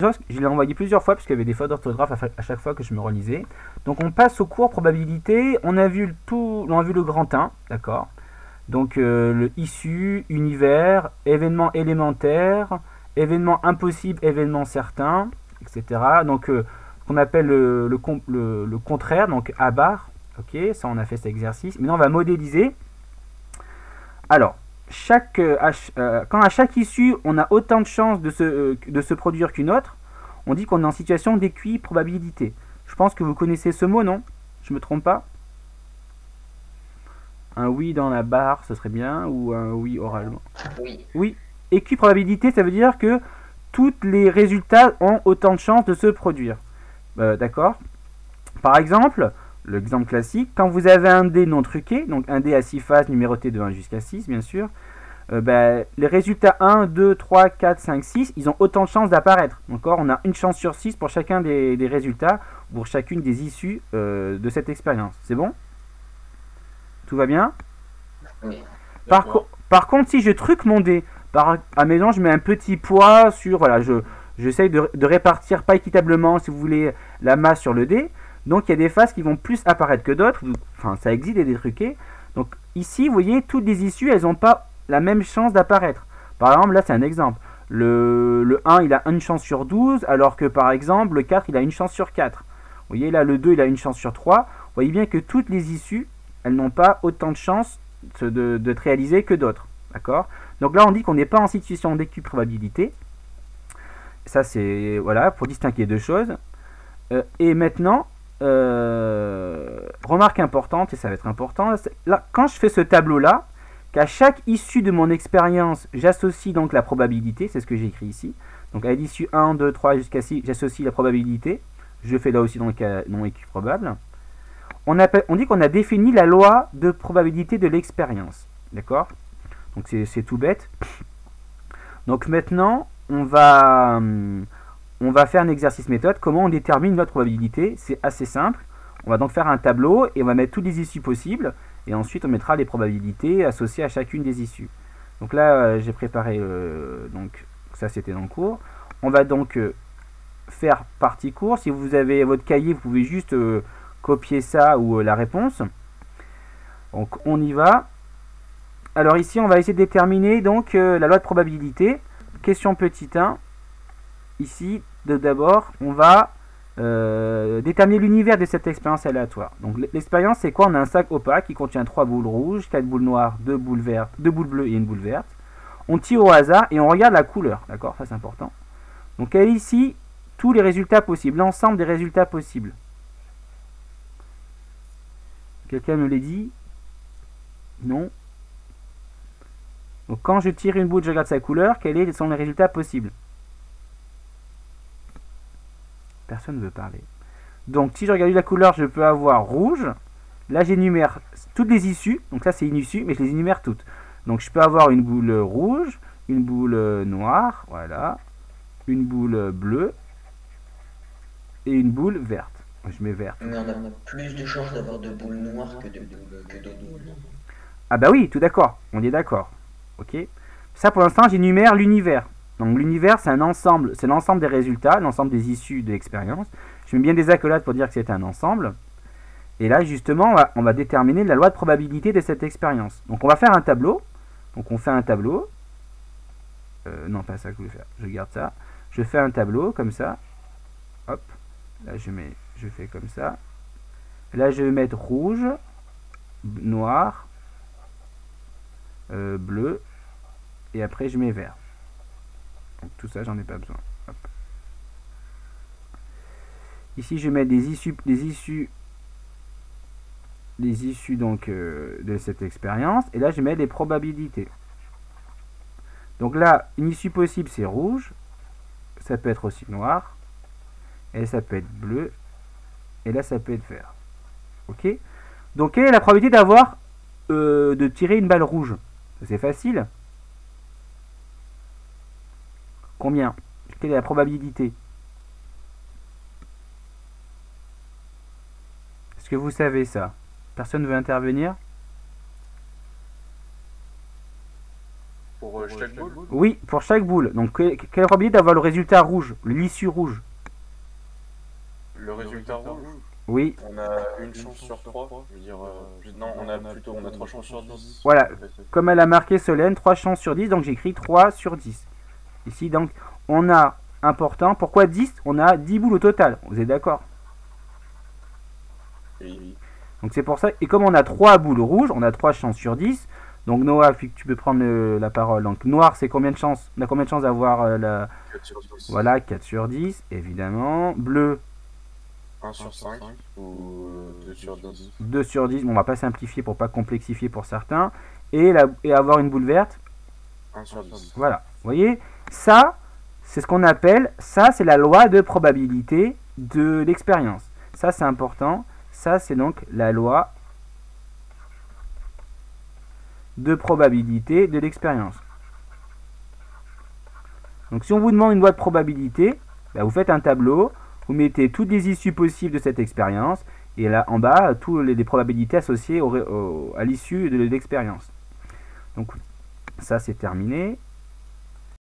Je l'ai envoyé plusieurs fois parce qu'il y avait des fautes d'orthographe à chaque fois que je me relisais. Donc on passe au cours probabilité. On a vu le grand 1, d'accord. Donc le issu, univers, événement élémentaire, événement impossible, événement certain, etc. Donc qu'on appelle le contraire, donc A bar. Ok, ça on a fait cet exercice. Maintenant on va modéliser. Alors, quand à chaque issue on a autant de chances de se produire qu'une autre, on dit qu'on est en situation d'équiprobabilité. Je pense que vous connaissez ce mot, non? Je me trompe pas? Un oui dans la barre, ce serait bien, ou un oui oralement. Oui. Oui, équiprobabilité, ça veut dire que tous les résultats ont autant de chances de se produire. D'accord? Par exemple, l'exemple classique, quand vous avez un dé non truqué, donc un dé à 6 faces numéroté de 1 jusqu'à 6, bien sûr, les résultats 1, 2, 3, 4, 5, 6, ils ont autant de chances d'apparaître. Encore, on a une chance sur 6 pour chacun des résultats, pour chacune des issues de cette expérience. C'est bon? Tout va bien? Oui. Par contre, si je truque mon dé, admettons, je mets un petit poids sur, voilà, j'essaye de répartir pas équitablement, si vous voulez, la masse sur le dé. Donc il y a des faces qui vont plus apparaître que d'autres. Enfin, ça existe des truqués. Donc ici, vous voyez, toutes les issues, elles n'ont pas la même chance d'apparaître. Par exemple, là, c'est un exemple. Le 1, il a une chance sur 12, alors que par exemple, le 4, il a une chance sur 4. Vous voyez, là, le 2, il a une chance sur 3. Vous voyez bien que toutes les issues, elles n'ont pas autant de chances de te réaliser que d'autres. D'accord? Donc là, on dit qu'on n'est pas en situation d'équiprobabilité. Ça, c'est, voilà, pour distinguer deux choses. Et maintenant, remarque importante, et ça va être important, là, quand je fais ce tableau-là, qu'à chaque issue de mon expérience, j'associe donc la probabilité, c'est ce que j'ai écrit ici. Donc à l'issue 1, 2, 3 jusqu'à 6, j'associe la probabilité. Je fais là aussi dans le cas non équiprobable. On dit qu'on a défini la loi de probabilité de l'expérience. D'accord? Donc c'est tout bête. Donc maintenant, on va faire un exercice méthode. Comment on détermine notre probabilité? C'est assez simple. On va donc faire un tableau et on va mettre toutes les issues possibles. Et ensuite, on mettra les probabilités associées à chacune des issues. Donc là, j'ai préparé... donc ça, c'était dans le cours. On va donc faire partie cours. Si vous avez votre cahier, vous pouvez juste copier ça ou la réponse. Donc on y va. Alors ici, on va essayer de déterminer donc la loi de probabilité. Question petit 1. Ici, d'abord, on va déterminer l'univers de cette expérience aléatoire. Donc l'expérience, c'est quoi? On a un sac opaque qui contient 3 boules rouges, 4 boules noires, 2 boules vertes, 2 boules bleues et une boule verte. On tire au hasard et on regarde la couleur. D'accord? Ça, c'est important. Donc elle est ici tous les résultats possibles, l'ensemble des résultats possibles. Quelqu'un me l'a dit? Non? Donc quand je tire une boule, je regarde sa couleur, quels sont les résultats possibles? Personne ne veut parler. Donc si je regarde la couleur, je peux avoir rouge. Là j'énumère toutes les issues, donc ça c'est une issue, mais je les énumère toutes. Donc je peux avoir une boule rouge, une boule noire, voilà, une boule bleue et une boule verte. Je mets verte. Mais on a plus de chances d'avoir de boules noires que d'autres boules, non? Ah bah oui, tout d'accord, on est d'accord. Ok. Ça pour l'instant j'énumère l'univers. Donc l'univers c'est un ensemble, c'est l'ensemble des résultats, l'ensemble des issues de l'expérience. Je mets bien des accolades pour dire que c'est un ensemble. Et là justement on va déterminer la loi de probabilité de cette expérience. Donc on va faire un tableau. Donc on fait un tableau. Non pas ça que je voulais faire, je garde ça. Je fais un tableau comme ça. Hop. Là je fais comme ça. Là je vais mettre rouge, noir, bleu. Et après je mets vert. Donc tout ça j'en ai pas besoin. Hop. Ici je mets des issues donc de cette expérience. Et là je mets les probabilités. Donc là une issue possible c'est rouge. Ça peut être aussi noir. Et ça peut être bleu. Et là ça peut être vert. Ok. Donc quelle est la probabilité d'avoir de tirer une balle rouge? C'est facile. Combien? Quelle est la probabilité? Est-ce que vous savez ça? Personne ne veut intervenir? Pour chaque boule? Oui, pour chaque boule. Donc, quelle est la probabilité d'avoir le résultat rouge, l'issue rouge? Le résultat rouge? Oui, On a une chance sur 3. Je veux dire, non, on a 3 chances sur 10. voilà. Comme elle a marqué Solène, 3 chances sur 10, donc j'écris 3 sur 10. Ici, donc, on a important. Pourquoi 10? On a 10 boules au total. Vous êtes d'accord? Oui. Donc c'est pour ça. Et comme on a 3 boules rouges, on a 3 chances sur 10. Donc Noah, tu peux prendre la parole. Donc noir, c'est combien de chances? On a combien de chances d'avoir la... 4 sur 10. Voilà, 4 sur 10, évidemment. Bleu, 1 sur 5 ou 2 sur 10. 2 sur 10. Bon, on va pas simplifier pour pas complexifier pour certains. Et avoir une boule verte. 1 sur 10. Voilà. Vous voyez, ça, c'est ce qu'on appelle, ça c'est la loi de probabilité de l'expérience. Ça c'est important. Ça c'est donc la loi de probabilité de l'expérience. Donc si on vous demande une loi de probabilité, bah, vous faites un tableau, vous mettez toutes les issues possibles de cette expérience, et là en bas, toutes les probabilités associées à l'issue de l'expérience. Donc ça c'est terminé.